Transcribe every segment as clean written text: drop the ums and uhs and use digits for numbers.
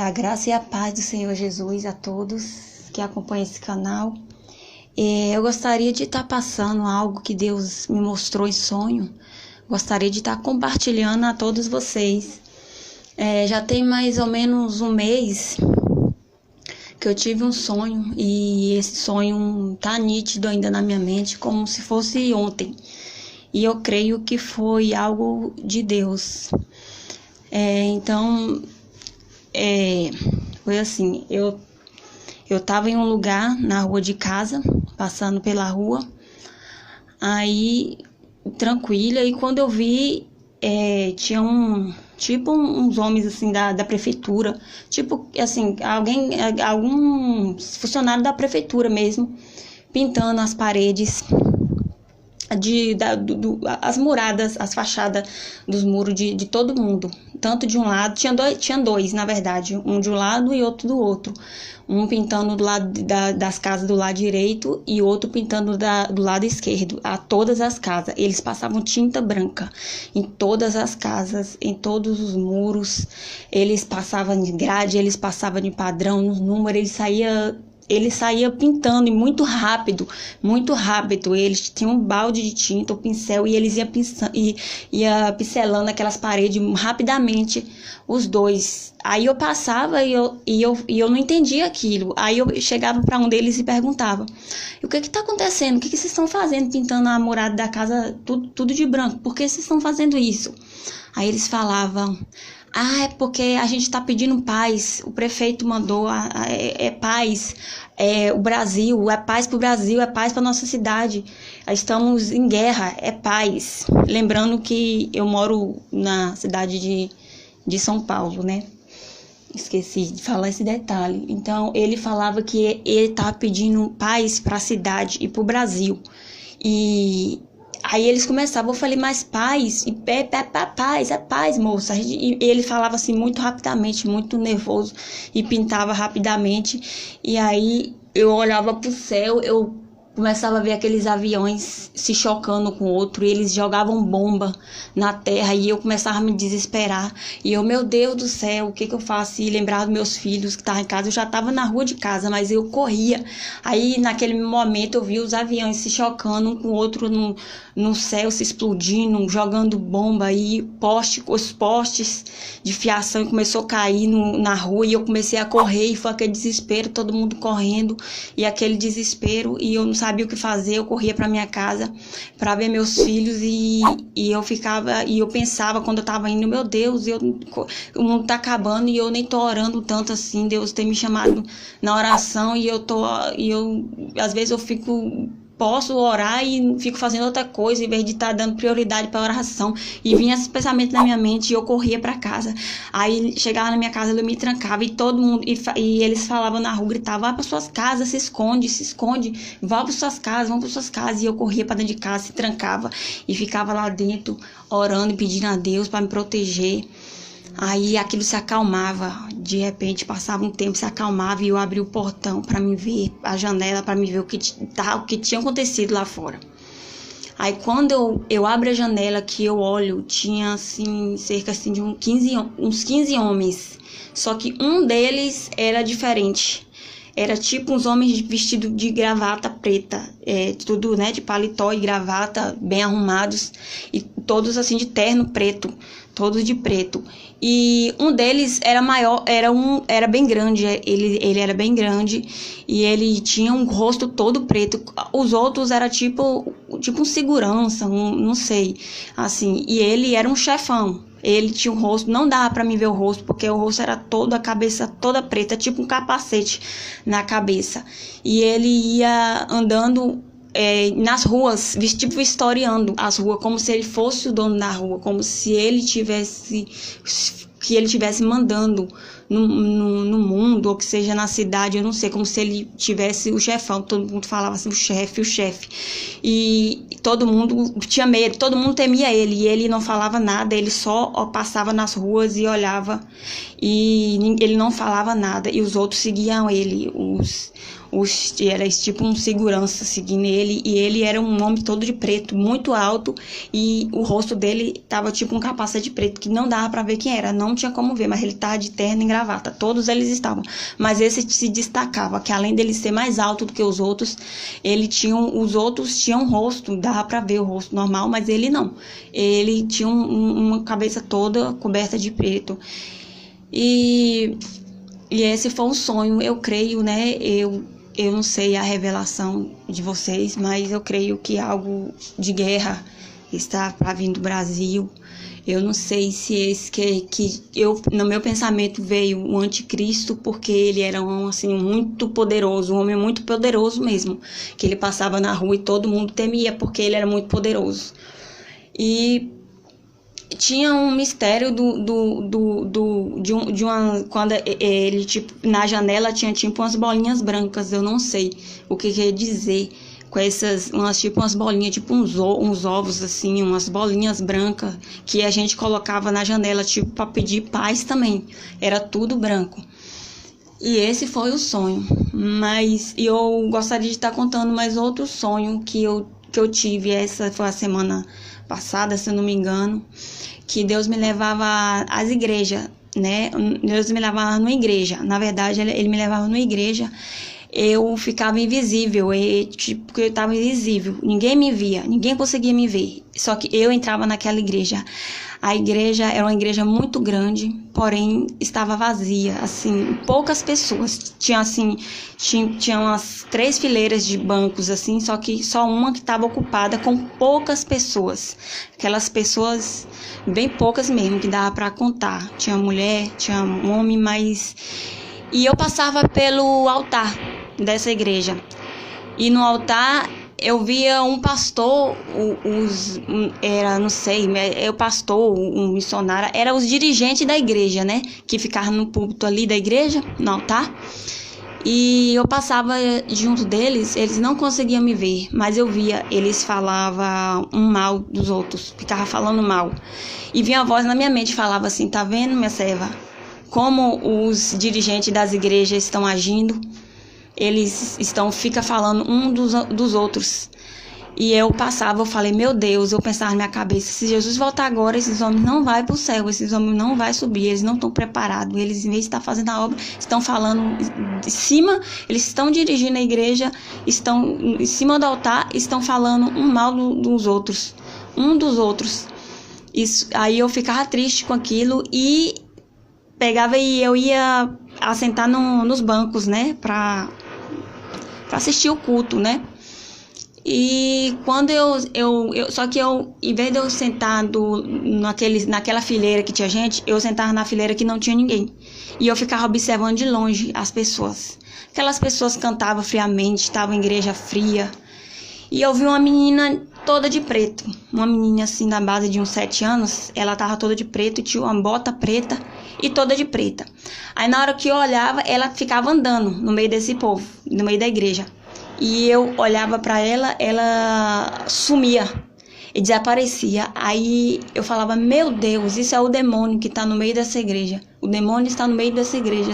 A graça e a paz do Senhor Jesus a todos que acompanham esse canal. Eu gostaria de estar passando algo que Deus me mostrou em sonho. Gostaria de estar compartilhando a todos vocês. Já tem mais ou menos um mês que eu tive um sonho e esse sonho tá nítido ainda na minha mente, como se fosse ontem. E eu creio que foi algo de Deus. Foi assim, eu tava em um lugar na rua de casa, passando pela rua, aí tranquila, e quando eu vi, tinha uns homens assim da prefeitura, tipo assim, algum funcionário da prefeitura mesmo, pintando as paredes, as muradas, as fachadas dos muros de todo mundo, tanto de um lado, tinha dois na verdade, um de um lado e outro do outro, um pintando do lado das casas do lado direito e outro pintando do lado esquerdo, a todas as casas. Eles passavam tinta branca em todas as casas, em todos os muros, eles passavam de grade, eles passavam de padrão nos números, ele saía pintando e muito rápido. Eles tinham um balde de tinta, um pincel, e eles ia pincelando aquelas paredes rapidamente, os dois. Aí eu passava e eu não entendia aquilo. Aí eu chegava para um deles e perguntava: o que está acontecendo? O que vocês estão fazendo, pintando a murada da casa tudo de branco? Por que vocês estão fazendo isso? Aí eles falavam: é porque a gente está pedindo paz, o prefeito mandou, paz, o Brasil, é paz para o Brasil, é paz para nossa cidade, estamos em guerra, é paz. Lembrando que eu moro na cidade de São Paulo, né? Esqueci de falar esse detalhe. Então, ele falava que ele estava pedindo paz para a cidade e para o Brasil. E aí eles começavam, eu falei: mas paz, é paz, moça. E ele falava assim muito rapidamente, muito nervoso, e pintava rapidamente. E aí eu olhava pro céu, eu começava a ver aqueles aviões se chocando com o outro, e eles jogavam bomba na terra, e eu começava a me desesperar. E eu, meu Deus do céu, o que eu faço? E lembrava dos meus filhos que estavam em casa. Eu já estava na rua de casa, mas eu corria. Aí naquele momento eu vi os aviões se chocando um com o outro no céu, se explodindo, jogando bomba, e os postes de fiação começou a cair na rua, e eu comecei a correr, e foi aquele desespero, todo mundo correndo, e aquele desespero, e eu não sabia o que fazer. Eu corria para minha casa para ver meus filhos, e eu pensava quando eu tava indo: meu Deus, o mundo tá acabando e eu nem tô orando tanto assim, Deus tem me chamado na oração, e às vezes eu posso orar e fico fazendo outra coisa em vez de estar dando prioridade para oração. E vinha esse pensamento na minha mente, e eu corria para casa. Aí chegava na minha casa, eu me trancava, e todo mundo, e eles falavam na rua, gritavam: vai para suas casas, se esconde, vão para suas casas. E eu corria para dentro de casa, se trancava e ficava lá dentro orando e pedindo a Deus para me proteger. Aí aquilo se acalmava, de repente passava um tempo, se acalmava, e eu abri o portão para me ver, a janela, para me ver o que tinha acontecido lá fora. Aí quando eu abro a janela, que eu olho, tinha assim, cerca assim, de uns 15 homens, só que um deles era diferente. Era tipo uns homens vestidos de gravata preta, tudo, né, de paletó e gravata, bem arrumados, e todos assim de terno preto, todos de preto. E um deles era maior, era bem grande, ele era bem grande, e ele tinha um rosto todo preto. Os outros era tipo um segurança, não sei, assim, e ele era um chefão. Ele tinha um rosto, não dava pra mim ver o rosto, porque o rosto era todo, a cabeça toda preta, tipo um capacete na cabeça. E ele ia andando nas ruas, tipo vistoriando as ruas, como se ele fosse o dono da rua, como se ele tivesse mandando no mundo, ou que seja na cidade, eu não sei, como se ele tivesse o chefão. Todo mundo falava assim: o chefe. E todo mundo tinha medo, todo mundo temia ele, e ele não falava nada, ele só passava nas ruas e olhava, e ele não falava nada, e os outros seguiam ele, era tipo um segurança seguindo ele, e ele era um homem todo de preto, muito alto, e o rosto dele tava tipo um capacete preto, que não dava pra ver quem era, não tinha como ver, mas ele tava de terno e gravata, todos eles estavam, mas esse se destacava, que além dele ser mais alto do que os outros os outros tinham um rosto, dava para ver o rosto normal, mas ele não, ele tinha uma cabeça toda coberta de preto. E esse foi um sonho, eu creio, né? Eu não sei a revelação de vocês, mas eu creio que algo de guerra está para vir do Brasil. Eu não sei se esse no meu pensamento veio o anticristo, porque ele era muito poderoso, um homem muito poderoso mesmo, que ele passava na rua e todo mundo temia, porque ele era muito poderoso. E tinha um mistério quando ele, tipo, na janela tinha tipo umas bolinhas brancas, eu não sei o que quer dizer com umas bolinhas, tipo uns ovos assim, umas bolinhas brancas que a gente colocava na janela, tipo, para pedir paz também, era tudo branco. E esse foi o sonho, mas eu gostaria de estar contando mais outro sonho que eu tive. Essa foi a semana passada, se eu não me engano, que Deus me levava às igrejas, né? Deus me levava numa igreja. Na verdade, ele me levava numa igreja. Eu ficava invisível, porque eu estava invisível. Ninguém me via, ninguém conseguia me ver. Só que eu entrava naquela igreja. A igreja era uma igreja muito grande, porém estava vazia, assim, poucas pessoas. Tinha umas 3 fileiras de bancos, assim, só que só uma que estava ocupada com poucas pessoas. Aquelas pessoas bem poucas mesmo, que dava para contar. Tinha mulher, tinha homem, mas... E eu passava pelo altar dessa igreja. E no altar eu via um pastor, o pastor, um missionário, era os dirigentes da igreja, né? Que ficavam no púlpito ali da igreja, no altar. E eu passava junto deles, eles não conseguiam me ver, mas eu via, eles falavam mal dos outros, ficavam falando mal. E vinha a voz na minha mente, falava assim: tá vendo, minha serva? Como os dirigentes das igrejas estão agindo, eles ficam falando um dos outros. E eu falei, meu Deus, eu pensava na minha cabeça, se Jesus voltar agora, esses homens não vão para o céu, esses homens não vão subir, eles não estão preparados, eles, em vez de estar fazendo a obra, estão falando de cima, eles estão dirigindo a igreja, estão em cima do altar, estão falando um mal dos outros, um dos outros. Aí eu ficava triste com aquilo e pegava e eu ia assentar nos bancos, né, para assistir o culto, né? E quando só que em vez de eu sentar naquela fileira que tinha gente, eu sentava na fileira que não tinha ninguém. E eu ficava observando de longe as pessoas. Aquelas pessoas cantavam friamente, estavam em igreja fria. E eu vi uma menina toda de preto. Uma menina assim, na base de uns 7 anos, ela tava toda de preto e tinha uma bota preta e toda de preta. Aí na hora que eu olhava, ela ficava andando no meio desse povo, no meio da igreja. E eu olhava para ela, ela sumia e desaparecia. Aí eu falava, meu Deus, isso é o demônio que está no meio dessa igreja. O demônio está no meio dessa igreja.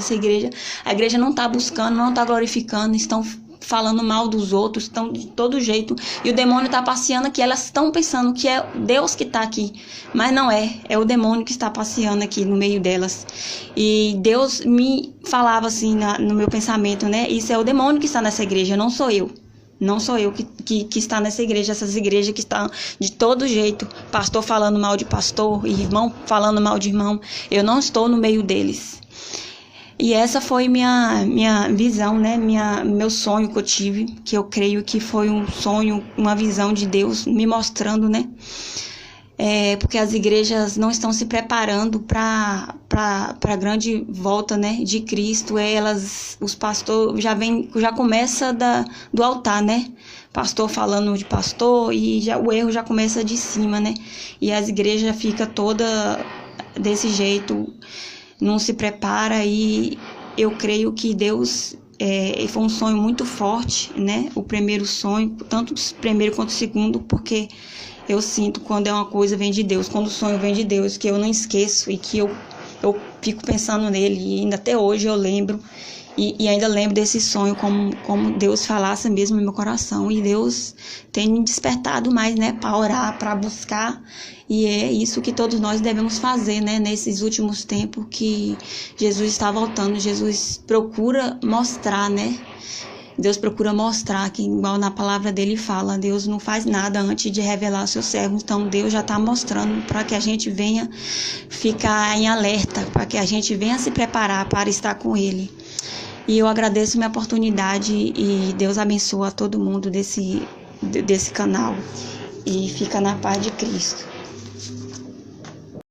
A igreja não está buscando, não está glorificando, estão falando mal dos outros, estão de todo jeito. E o demônio está passeando aqui. Elas estão pensando que é Deus que está aqui. Mas não é o demônio que está passeando aqui no meio delas. E Deus me falava assim no meu pensamento, né? Isso é o demônio que está nessa igreja, não sou eu. Não sou eu que está nessa igreja, essas igrejas que estão de todo jeito. Pastor falando mal de pastor, irmão falando mal de irmão. Eu não estou no meio deles. E essa foi minha visão, né? Meu sonho que eu tive, que eu creio que foi um sonho, uma visão de Deus me mostrando, né? Porque as igrejas não estão se preparando para a grande volta, né, de Cristo. Os pastores já começa do altar, né? Pastor falando de pastor e o erro já começa de cima, né? E as igrejas ficam toda desse jeito, não se prepara. E eu creio que Deus foi um sonho muito forte, né? O primeiro sonho, tanto o primeiro quanto o segundo, porque eu sinto quando é uma coisa vem de Deus, quando o sonho vem de Deus, que eu não esqueço e que eu eu fico pensando nele e ainda até hoje eu lembro. E ainda lembro desse sonho, como Deus falasse mesmo no meu coração. E Deus tem me despertado mais, né, para orar, para buscar. E é isso que todos nós devemos fazer, né, nesses últimos tempos que Jesus está voltando. Jesus procura mostrar, né? Deus procura mostrar que, igual na palavra dele fala, Deus não faz nada antes de revelar seus servos. Então, Deus já está mostrando para que a gente venha ficar em alerta, para que a gente venha se preparar para estar com Ele. E eu agradeço minha oportunidade e Deus abençoa todo mundo desse canal. E fica na paz de Cristo.